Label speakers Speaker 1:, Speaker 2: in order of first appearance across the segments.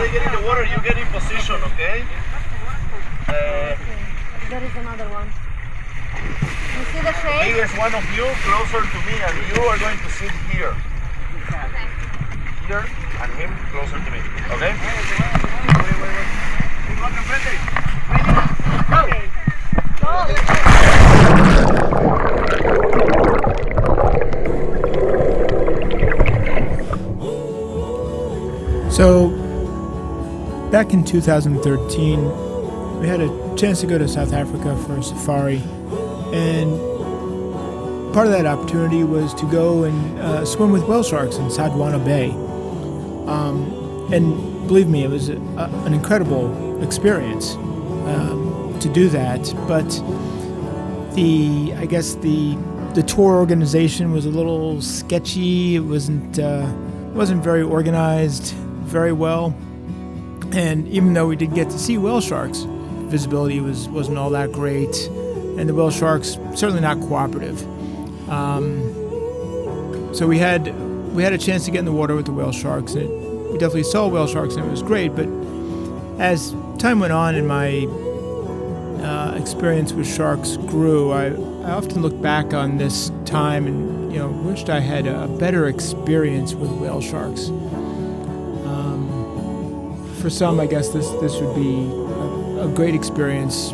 Speaker 1: I get in the water, you get in position, okay?
Speaker 2: There is another one. You see the shape?
Speaker 1: Biggest one of you closer to me, and you are going to sit here.
Speaker 2: Okay.
Speaker 1: Here, and him closer to me, okay?
Speaker 3: So, back in 2013, we had a chance to go to South Africa for a safari, and part of that opportunity was to go and swim with whale sharks in Sadwana Bay. And believe me, it was an incredible experience to do that. But the tour organization was a little sketchy. It wasn't very organized very well. And even though we did get to see whale sharks, visibility wasn't all that great, and the whale sharks certainly not cooperative. So we had a chance to get in the water with the whale sharks, and we definitely saw whale sharks, and it was great. But as time went on and my experience with sharks grew, I often look back on this time and wished I had a better experience with whale sharks. For some, I guess this would be a great experience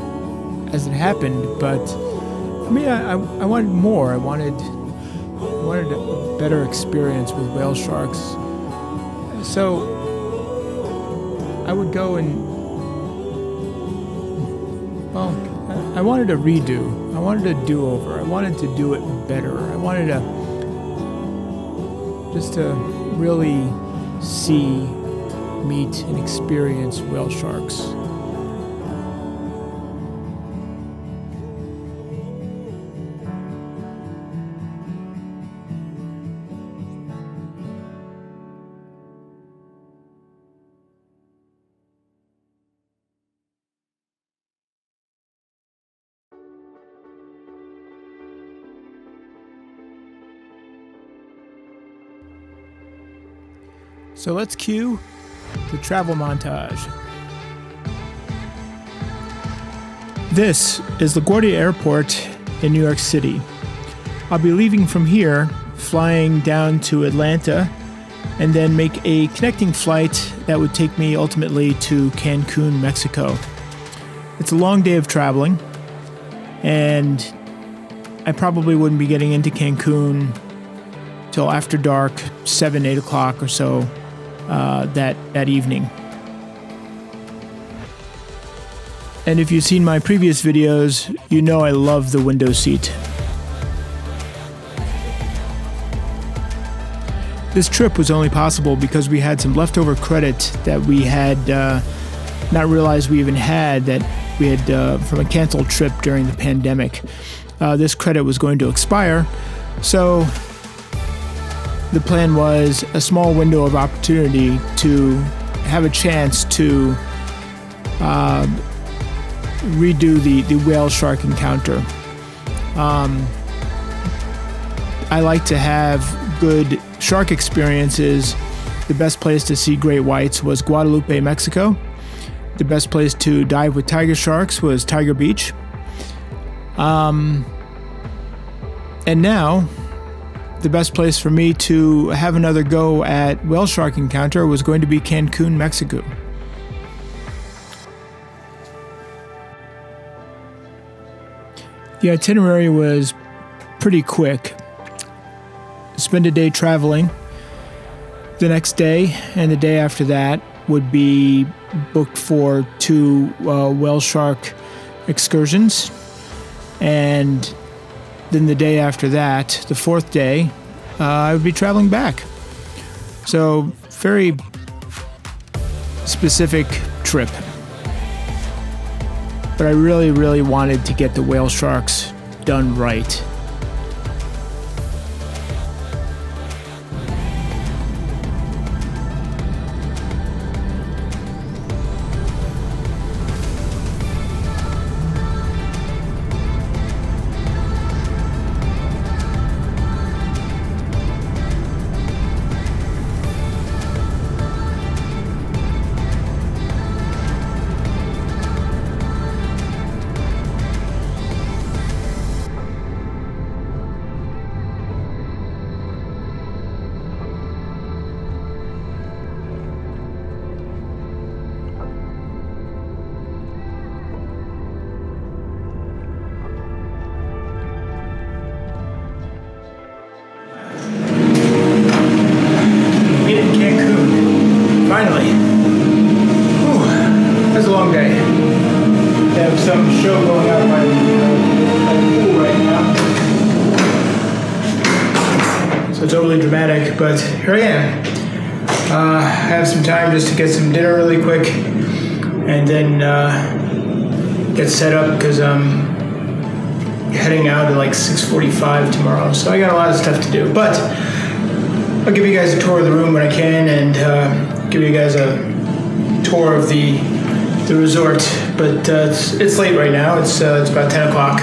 Speaker 3: as it happened, but for me, I wanted more. I wanted a better experience with whale sharks. So I would go and, I wanted a redo. I wanted a do-over. I wanted to do it better. I wanted to really see, meet, and experience whale sharks. So let's cue the travel montage. This is LaGuardia Airport in New York City. I'll be leaving from here, flying down to Atlanta, and then make a connecting flight that would take me ultimately to Cancun, Mexico. It's a long day of traveling, and I probably wouldn't be getting into Cancun till after dark, 7, 8 o'clock or so that evening. And if you've seen my previous videos, you know I love the window seat. This trip was only possible because we had some leftover credit that we had not realized we even had, that we had from a canceled trip during the pandemic. This credit was going to expire, so the plan was a small window of opportunity to have a chance to redo the whale shark encounter. I like to have good shark experiences. The best place to see great whites was Guadalupe, Mexico. The best place to dive with tiger sharks was Tiger Beach. And now, the best place for me to have another go at whale shark encounter was going to be Cancun, Mexico. The itinerary was pretty quick. Spend a day traveling. The next day and the day after that would be booked for 2 whale shark excursions. And then the day after that, the 4th day, I would be traveling back. So, very specific trip. But I really, really wanted to get the whale sharks done right. some show going on by the pool right now. So it's overly dramatic, but here I am. I have some time just to get some dinner really quick and then get set up because I'm heading out at like 6:45 tomorrow. So I got a lot of stuff to do. But I'll give you guys a tour of the room when I can and give you guys a tour of the resort. But it's late right now. It's about 10 o'clock.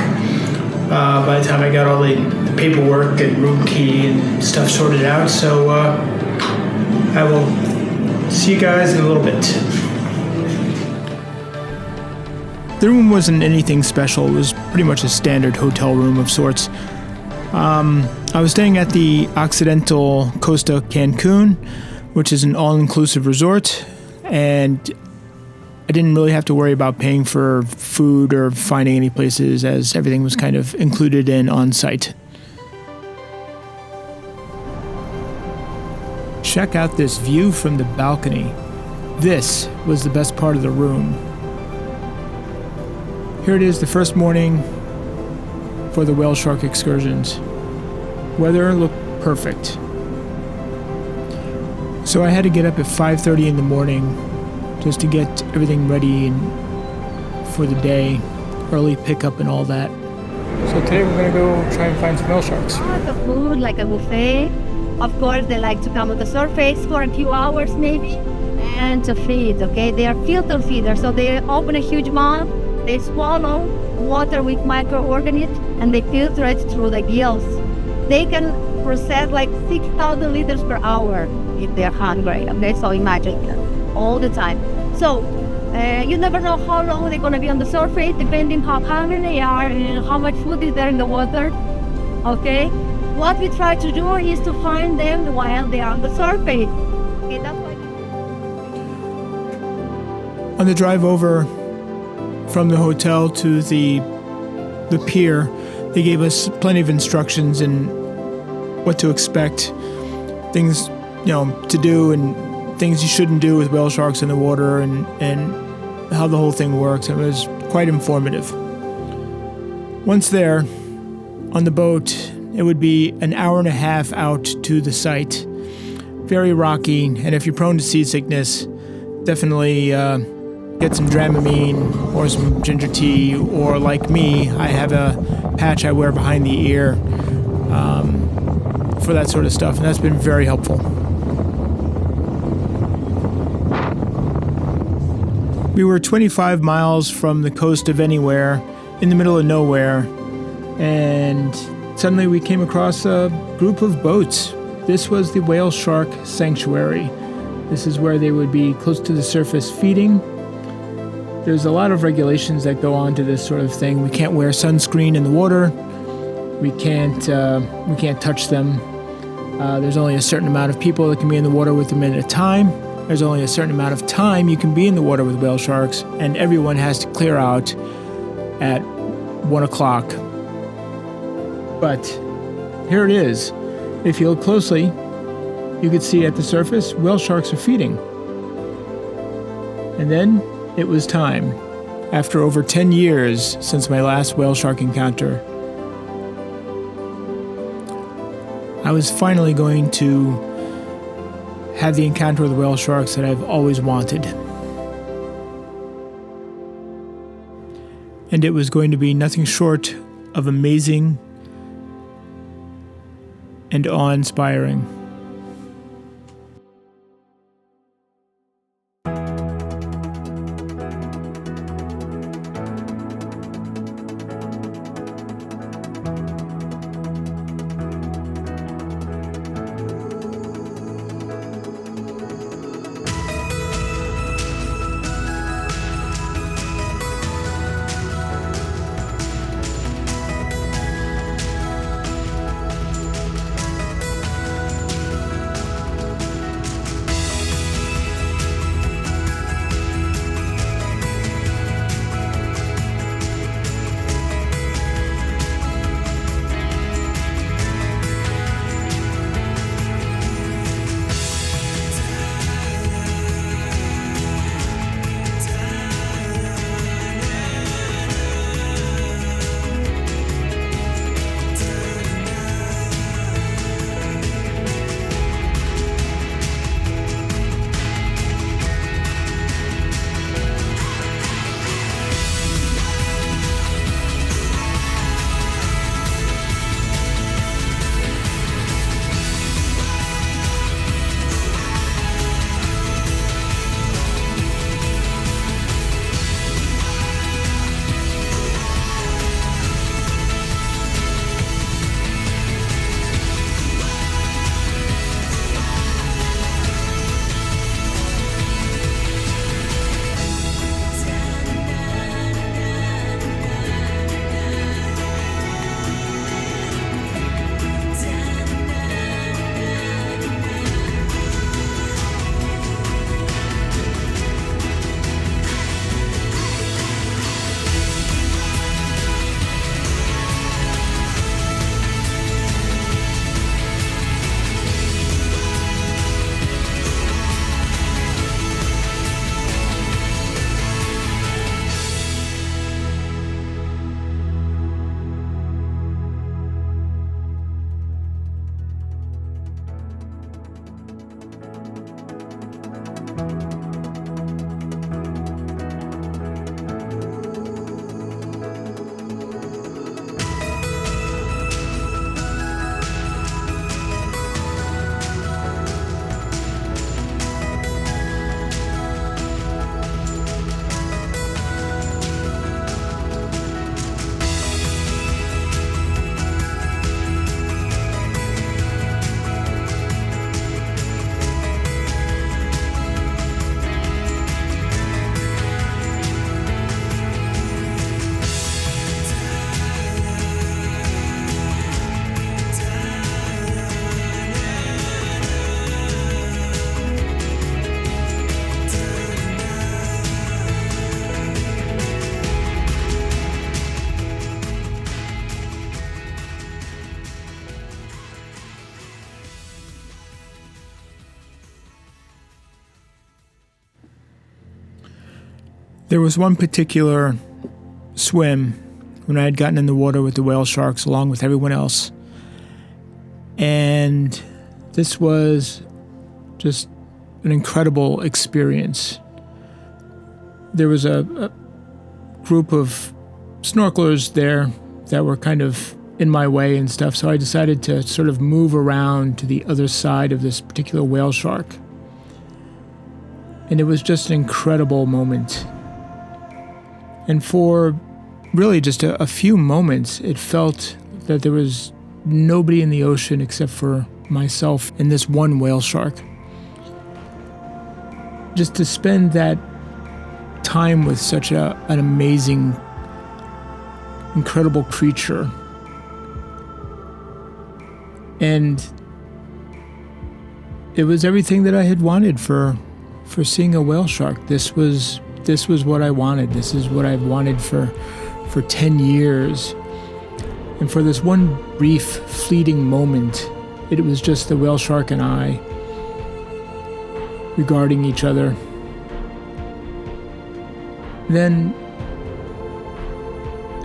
Speaker 3: By the time I got all the paperwork and room key and stuff sorted out. So I will see you guys in a little bit. The room wasn't anything special. It was pretty much a standard hotel room of sorts. I was staying at the Occidental Costa Cancun, which is an all-inclusive resort, and I didn't really have to worry about paying for food or finding any places as everything was kind of included and on-site. Check out this view from the balcony. This was the best part of the room. Here it is the first morning for the whale shark excursions. Weather looked perfect. So I had to get up at 5:30 in the morning just to get everything ready and for the day, early pickup and all that. So today we're gonna go try and find some whale sharks.
Speaker 2: The food, like a buffet. Of course, they like to come on the surface for a few hours maybe and to feed, okay? They are filter feeders, so they open a huge mouth, they swallow water with microorganisms, and they filter it through the gills. They can process like 6,000 liters per hour if they're hungry, okay? So imagine all the time. So you never know how long they're gonna be on the surface, depending how hungry they are and how much food is there in the water, okay? What we try to do is to find them while they are on the surface. Okay, that's why.
Speaker 3: On the drive over from the hotel to the pier, they gave us plenty of instructions and what to expect, things to do and things you shouldn't do with whale sharks in the water and how the whole thing works. It was quite informative. Once there, on the boat, it would be an hour and a half out to the site. Very rocky, and if you're prone to seasickness, definitely get some Dramamine or some ginger tea, or like me, I have a patch I wear behind the ear for that sort of stuff, and that's been very helpful. We were 25 miles from the coast of anywhere, in the middle of nowhere, and suddenly we came across a group of boats. This was the whale shark sanctuary. This is where they would be close to the surface feeding. There's a lot of regulations that go on to this sort of thing. We can't wear sunscreen in the water. We can't touch them. There's only a certain amount of people that can be in the water with them at a time. There's only a certain amount of time you can be in the water with whale sharks, and everyone has to clear out at 1 o'clock. But here it is. If you look closely, you can see at the surface, whale sharks are feeding. And then it was time, after over 10 years since my last whale shark encounter. I was finally going to have the encounter with whale sharks that I've always wanted. And it was going to be nothing short of amazing and awe-inspiring. There was one particular swim when I had gotten in the water with the whale sharks along with everyone else. And this was just an incredible experience. There was a group of snorkelers there that were kind of in my way and stuff, so I decided to sort of move around to the other side of this particular whale shark. And it was just an incredible moment. And for really just a few moments, it felt that there was nobody in the ocean except for myself and this one whale shark. Just to spend that time with such an amazing, incredible creature. And it was everything that I had wanted for seeing a whale shark. This was what I wanted. This is what I've wanted for 10 years. And for this one brief, fleeting moment, it was just the whale shark and I regarding each other. Then,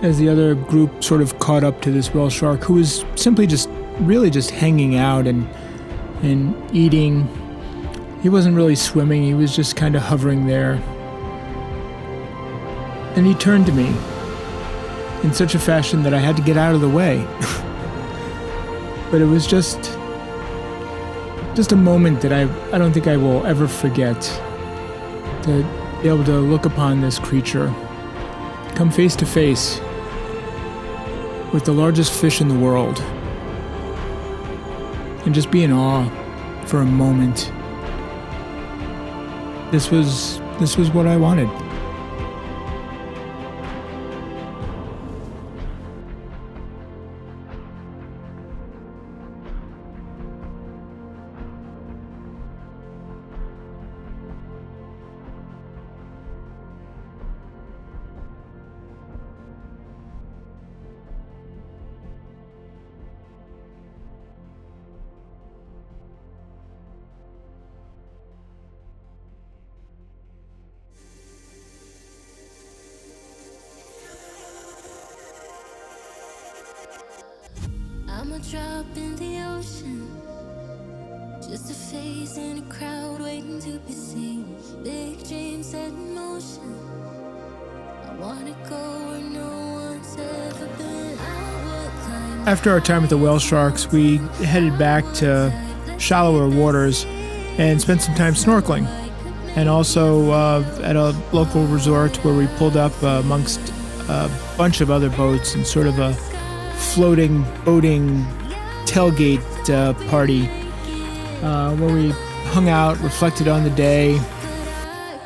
Speaker 3: as the other group sort of caught up to this whale shark, who was simply just hanging out and eating. He wasn't really swimming, he was just kind of hovering there. And he turned to me in such a fashion that I had to get out of the way. But it was just a moment that I don't think I will ever forget. To be able to look upon this creature, come face to face with the largest fish in the world, and just be in awe for a moment. This was what I wanted.
Speaker 4: I'm a drop in the ocean, just a face in a crowd waiting to be seen. Big dreams set in motion. I wanna go where no one's ever been. I will climb.
Speaker 3: After our time with the whale sharks, we headed back to shallower waters and spent some time snorkeling. And also at a local resort where we pulled up amongst a bunch of other boats and sort of a floating boating tailgate party where we hung out, reflected on the day,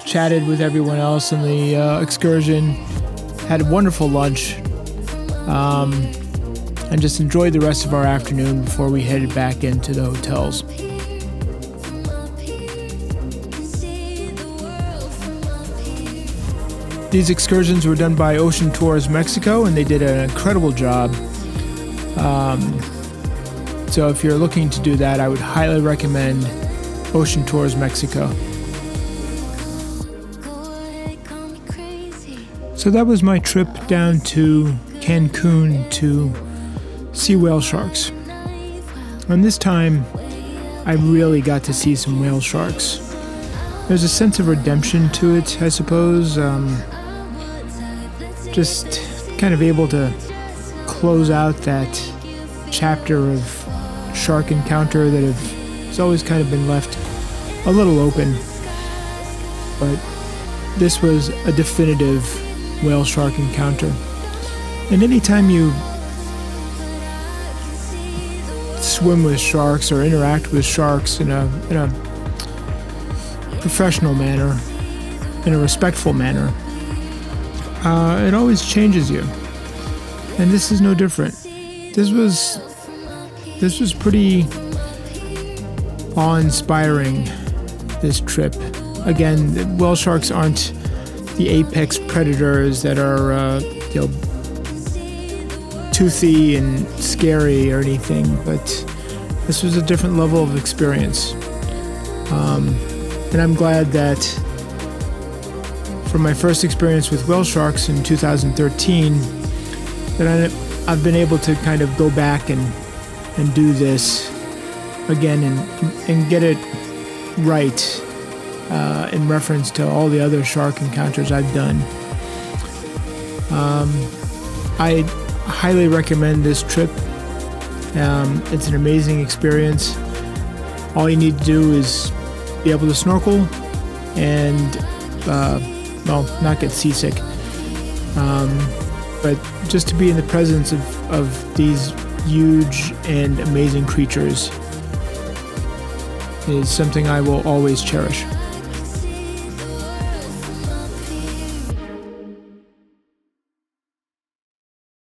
Speaker 3: chatted with everyone else in the excursion, had a wonderful lunch, and just enjoyed the rest of our afternoon before we headed back into the hotels. These excursions were done by Ocean Tours Mexico, and they did an incredible job. So if you're looking to do that, I would highly recommend Ocean Tours Mexico. So that was my trip down to Cancun to see whale sharks. And this time, I really got to see some whale sharks. There's a sense of redemption to it, I suppose. Just kind of able to close out that chapter of shark encounter that has always kind of been left a little open. But this was a definitive whale shark encounter. And anytime you swim with sharks or interact with sharks in a professional manner, in a respectful manner, it always changes you. And this is no different. This was pretty awe-inspiring, this trip. Again, whale sharks aren't the apex predators that are, toothy and scary or anything, but this was a different level of experience. And I'm glad that from my first experience with whale sharks in 2013 that I've been able to kind of go back and do this again and get it right in reference to all the other shark encounters I've done. I highly recommend this trip. It's an amazing experience. All you need to do is be able to snorkel and, not get seasick. But just to be in the presence of these huge and amazing creatures is something I will always cherish.